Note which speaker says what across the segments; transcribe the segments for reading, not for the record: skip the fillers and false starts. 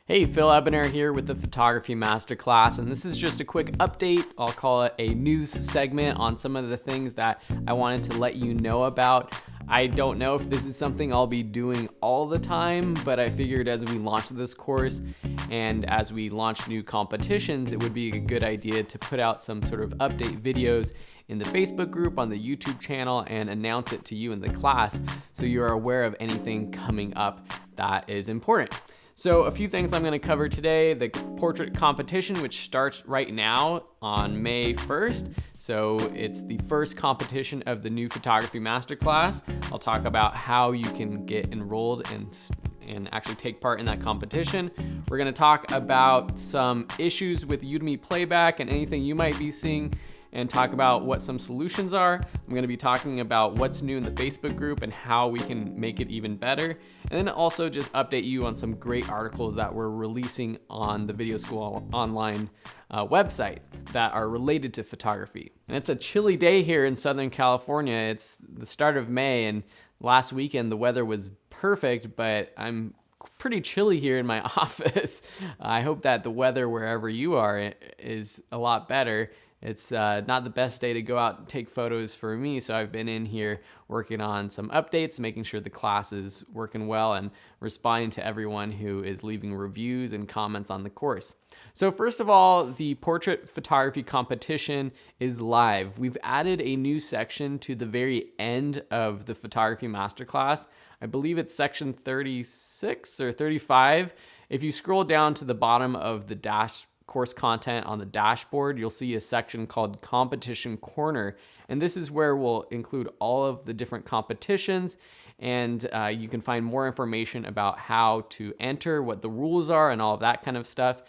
Speaker 1: Hey, Phil Ebner here with the Photography Masterclass, and this is just a quick update. I'll call it a news segment on some of the things that I wanted to let you know about. I don't know if this is something I'll be doing all the time, but I figured as we launch this course and as we launch new competitions, it would be a good idea to put out some sort of update videos in the Facebook group, on the YouTube channel, and announce it to you in the class so you're aware of anything coming up that is important. So a few things I'm going to cover today: the portrait competition, which starts right now on May 1st. So it's the first competition of the new Photography Masterclass. I'll talk about how you can get enrolled and actually take part in that competition. We're going to talk about some issues with Udemy playback and anything you might be seeing, and talk about what some solutions are. I'm going to be talking about what's new in the Facebook group and how we can make it even better. And then also just update you on some great articles that we're releasing on the Video School Online website that are related to photography. And it's a chilly day here in Southern California. It's the start of May, and last weekend the weather was perfect, but I'm pretty chilly here in my office. I hope that the weather wherever you are is a lot better. It's not the best day to go out and take photos for me, so I've been in here working on some updates, making sure the class is working well, and responding to everyone who is leaving reviews and comments on the course. So first of all, the portrait photography competition is live. We've added a new section to the very end of the Photography Masterclass. I believe it's section 36 or 35. If you scroll down to the bottom of the course content on the dashboard, you'll see a section called Competition Corner, and this is where we'll include all of the different competitions, and you can find more information about how to enter, what the rules are, and all of that kind of stuff.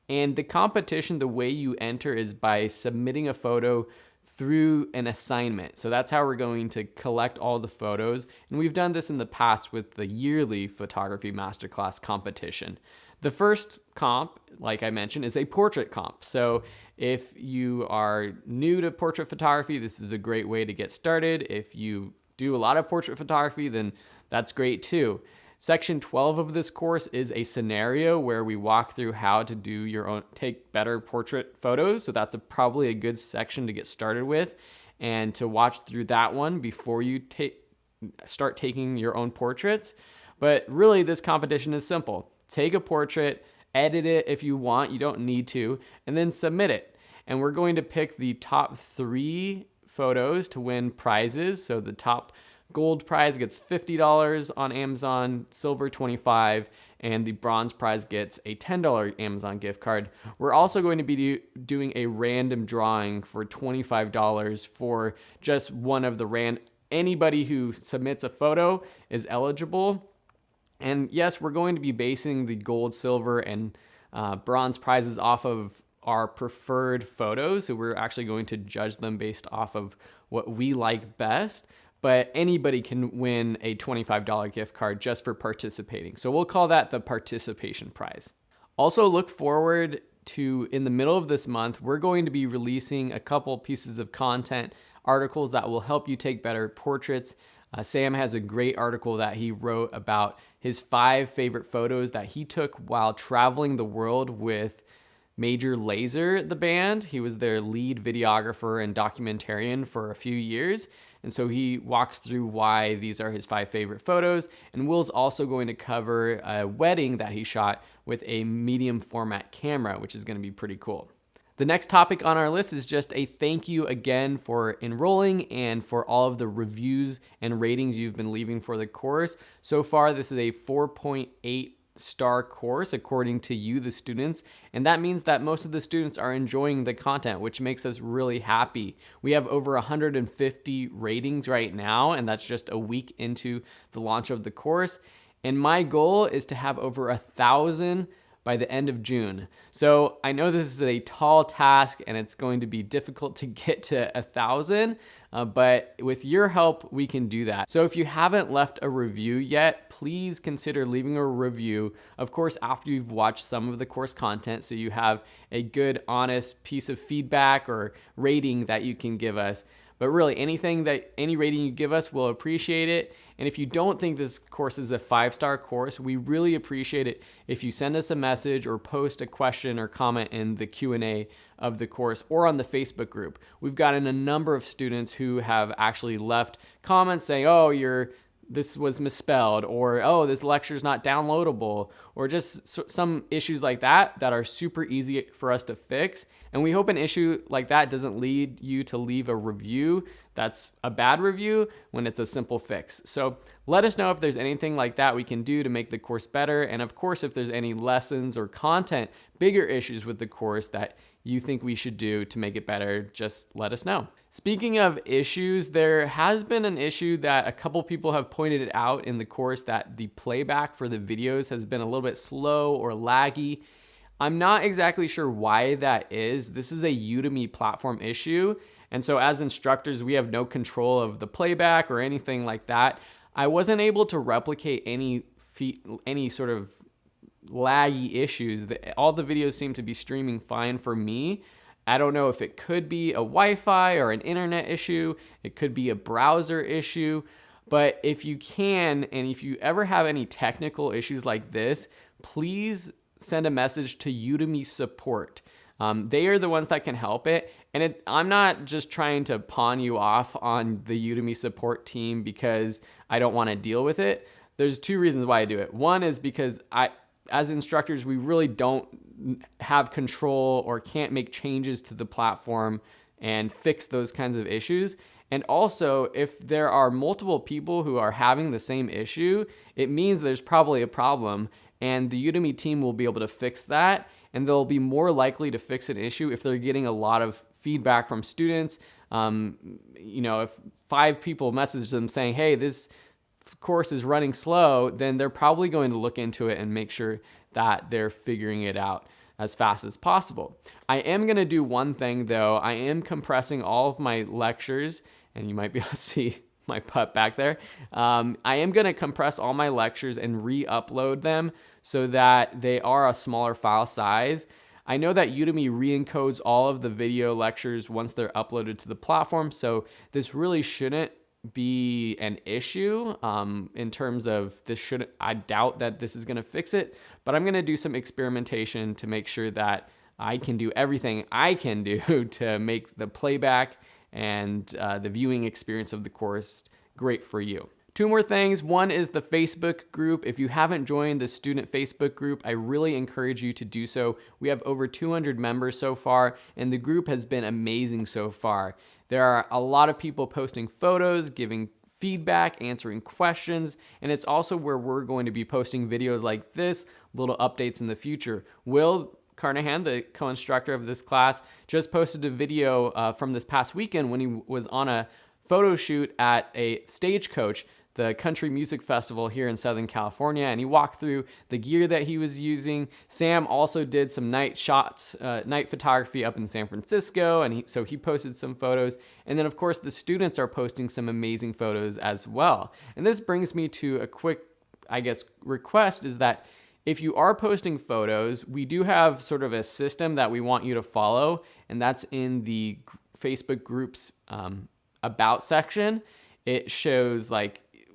Speaker 1: And the competition, the way you enter is by submitting a photo through an assignment. So that's how we're going to collect all the photos, and we've done this in the past with the yearly Photography Masterclass competition. The first comp, like I mentioned, is a portrait comp. So if you are new to portrait photography, this is a great way to get started. If you do a lot of portrait photography, then that's great too. Section 12 of this course is a scenario where we walk through how to do your own, take better portrait photos. So that's probably a good section to get started with, and to watch through that one before you start taking your own portraits. But really, this competition is simple. Take a portrait, edit it if you want, you don't need to, and then submit it. And we're going to pick the top 3 photos to win prizes. So the top gold prize gets $50 on Amazon, silver $25, and the bronze prize gets a $10 Amazon gift card. We're also going to be doing a random drawing for $25 for just one of the anybody who submits a photo is eligible. And yes, we're going to be basing the gold, silver, and bronze prizes off of our preferred photos. So we're actually going to judge them based off of what we like best. But anybody can win a $25 gift card just for participating. So we'll call that the participation prize. Also look forward to, in the middle of this month, we're going to be releasing a couple pieces of content, articles that will help you take better portraits. Sam has a great article that he wrote about his 5 favorite photos that he took while traveling the world with Major Lazer, the band. He was their lead videographer and documentarian for a few years. And so he walks through why these are his 5 favorite photos. And Will's also going to cover a wedding that he shot with a medium format camera, which is going to be pretty cool. The next topic on our list is just a thank you again for enrolling and for all of the reviews and ratings you've been leaving for the course. So far, this is a 4.8 star course according to you, the students, and that means that most of the students are enjoying the content, which makes us really happy. We have over 150 ratings right now, and that's just a week into the launch of the course. And my goal is to have over 1,000 by the end of June. So I know this is a tall task and it's going to be difficult to get to 1,000, but with your help, we can do that. So if you haven't left a review yet, please consider leaving a review, of course, after you've watched some of the course content, so you have a good, honest piece of feedback or rating that you can give us. But really, any rating you give us, we'll appreciate it. And if you don't think this course is a 5-star course, we really appreciate it if you send us a message or post a question or comment in the Q&A of the course or on the Facebook group. We've gotten a number of students who have actually left comments saying, oh, this was misspelled, or oh, this lecture is not downloadable, or just some issues like that are super easy for us to fix. And we hope an issue like that doesn't lead you to leave a review that's a bad review when it's a simple fix. So let us know if there's anything like that we can do to make the course better. And of course, if there's any lessons or content, bigger issues with the course that you think we should do to make it better, just let us know. Speaking of issues, there has been an issue that a couple people have pointed out in the course, that the playback for the videos has been a little bit slow or laggy. I'm not exactly sure why that is. This is a Udemy platform issue. And so as instructors, we have no control of the playback or anything like that. I wasn't able to replicate any sort of laggy issues. All the videos seem to be streaming fine for me. I don't know if it could be a Wi-Fi or an internet issue. It could be a browser issue. But if you can, and if you ever have any technical issues like this, please send a message to Udemy support. They are the ones that can help it. And I'm not just trying to pawn you off on the Udemy support team because I don't want to deal with it. There's two reasons why I do it. One is because as instructors, we really don't have control or can't make changes to the platform and fix those kinds of issues. And also, if there are multiple people who are having the same issue, it means there's probably a problem, and the Udemy team will be able to fix that, and they'll be more likely to fix an issue if they're getting a lot of feedback from students. If 5 people message them saying, hey, this course is running slow, then they're probably going to look into it and make sure that they're figuring it out as fast as possible. I am going to do one thing though. I am compressing all of my lectures, and you might be able to see my putt back there. I am going to compress all my lectures and re-upload them so that they are a smaller file size. I know that Udemy re-encodes all of the video lectures once they're uploaded to the platform, so this really shouldn't be an issue in terms of I doubt that this is going to fix it, but I'm going to do some experimentation to make sure that I can do everything I can do to make the playback and the viewing experience of the course great for you. 2 more things. One is the Facebook group. If you haven't joined the student Facebook group, I really encourage you to do so. We have over 200 members so far, and the group has been amazing so far. There are a lot of people posting photos, giving feedback, answering questions, and it's also where we're going to be posting videos like this, little updates in the future. Will Carnahan, the co-instructor of this class, just posted a video from this past weekend when he was on a photo shoot at a Stagecoach, the country music festival here in Southern California, and he walked through the gear that he was using. Sam also did some night photography up in San Francisco, and so he posted some photos. And then of course the students are posting some amazing photos as well. And this brings me to a quick, request, is that if you are posting photos, we do have sort of a system that we want you to follow, and that's in the Facebook group's about section. It shows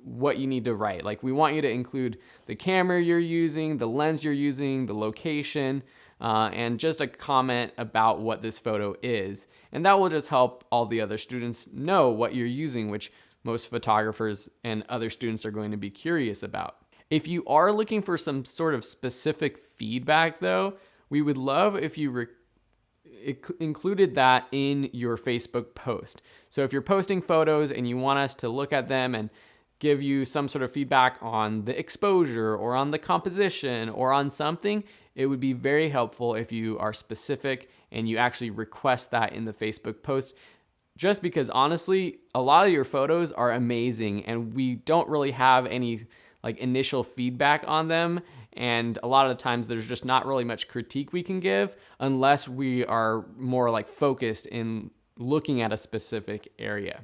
Speaker 1: what you need to write. We want you to include the camera you're using, the lens you're using, the location, and just a comment about what this photo is. And that will just help all the other students know what you're using, which most photographers and other students are going to be curious about. If you are looking for some sort of specific feedback though, we would love if you included that in your Facebook post. So if you're posting photos and you want us to look at them and give you some sort of feedback on the exposure or on the composition or on something, it would be very helpful if you are specific and you actually request that in the Facebook post. Just because honestly, a lot of your photos are amazing and we don't really have any initial feedback on them. And a lot of the times there's just not really much critique we can give unless we are more focused in looking at a specific area.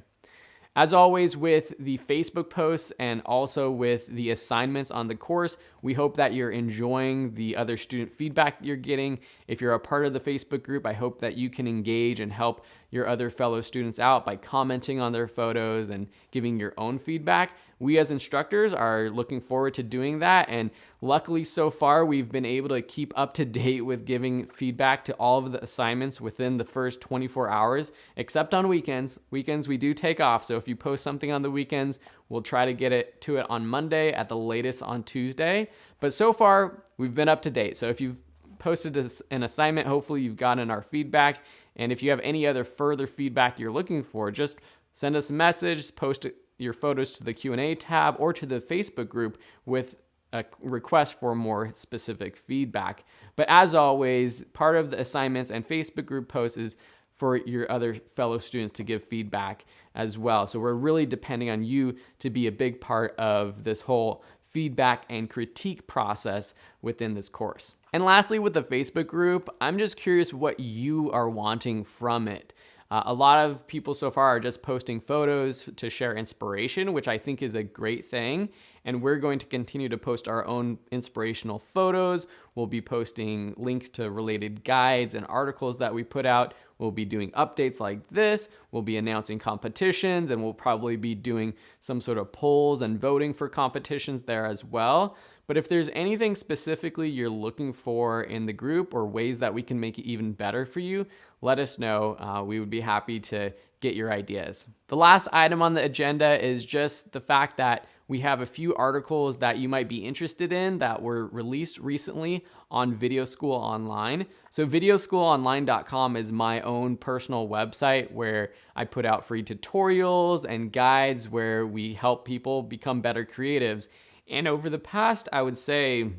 Speaker 1: As always, with the Facebook posts and also with the assignments on the course, we hope that you're enjoying the other student feedback you're getting. If you're a part of the Facebook group, I hope that you can engage and help your other fellow students out by commenting on their photos and giving your own feedback. We as instructors are looking forward to doing that, and luckily so far we've been able to keep up to date with giving feedback to all of the assignments within the first 24 hours, except on weekends. Weekends we do take off, so if you post something on the weekends, we'll try to get it to it on Monday, at the latest on Tuesday. But so far we've been up to date. So if you've posted an assignment, hopefully you've gotten our feedback. And if you have any other further feedback you're looking for, just send us a message, post your photos to the Q&A tab or to the Facebook group with a request for more specific feedback. But as always, part of the assignments and Facebook group posts is for your other fellow students to give feedback as well. So we're really depending on you to be a big part of this whole feedback and critique process within this course. And lastly, with the Facebook group, I'm just curious what you are wanting from it. A lot of people so far are just posting photos to share inspiration, which I think is a great thing. And we're going to continue to post our own inspirational photos. We'll be posting links to related guides and articles that we put out. We'll be doing updates like this. We'll be announcing competitions, and we'll probably be doing some sort of polls and voting for competitions there as well. But if there's anything specifically you're looking for in the group or ways that we can make it even better for you, let us know. We would be happy to get your ideas. The last item on the agenda is just the fact that we have a few articles that you might be interested in that were released recently on Video School Online. So videoschoolonline.com is my own personal website where I put out free tutorials and guides where we help people become better creatives. And over the past, I would say,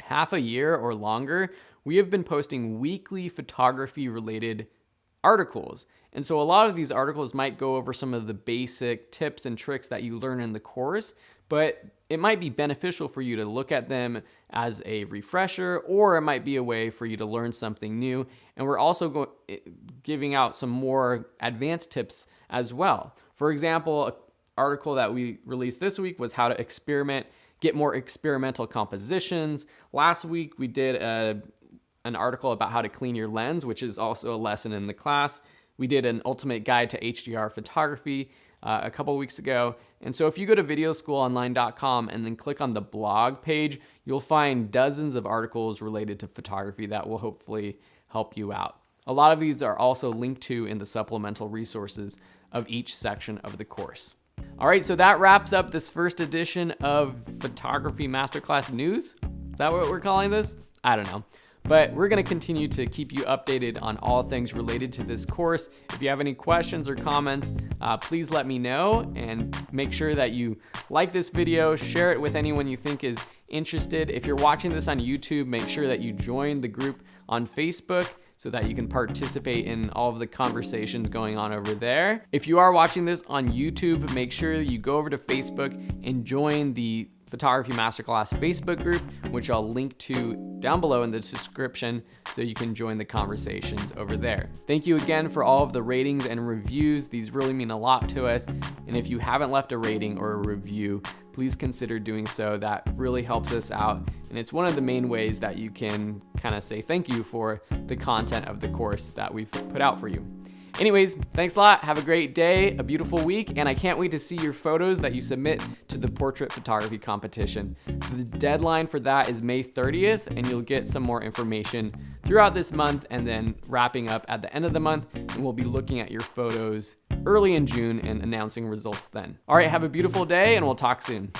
Speaker 1: half a year or longer, we have been posting weekly photography-related articles. And so a lot of these articles might go over some of the basic tips and tricks that you learn in the course, but it might be beneficial for you to look at them as a refresher, or it might be a way for you to learn something new. And we're also giving out some more advanced tips as well. For example, an article that we released this week was how to get more experimental compositions. Last week we did an article about how to clean your lens, which is also a lesson in the class. We did an ultimate guide to HDR photography a couple weeks ago. And so if you go to videoschoolonline.com and then click on the blog page, you'll find dozens of articles related to photography that will hopefully help you out. A lot of these are also linked to in the supplemental resources of each section of the course. All right, so that wraps up this first edition of Photography Masterclass News. Is that what we're calling this? I don't know. But we're going to continue to keep you updated on all things related to this course. If you have any questions or comments, please let me know, and make sure that you like this video, share it with anyone you think is interested. If you're watching this on YouTube, make sure that you join the group on Facebook so that you can participate in all of the conversations going on over there. If you are watching this on YouTube, make sure you go over to Facebook and join the Photography Masterclass Facebook group, which I'll link to down below in the description so you can join the conversations over there. Thank you again for all of the ratings and reviews. These really mean a lot to us. And if you haven't left a rating or a review, please consider doing so. That really helps us out. And it's one of the main ways that you can kind of say thank you for the content of the course that we've put out for you. Anyways, thanks a lot. Have a great day, a beautiful week, and I can't wait to see your photos that you submit to the portrait photography competition. The deadline for that is May 30th, and you'll get some more information throughout this month and then wrapping up at the end of the month, and we'll be looking at your photos early in June and announcing results then. All right, have a beautiful day, and we'll talk soon.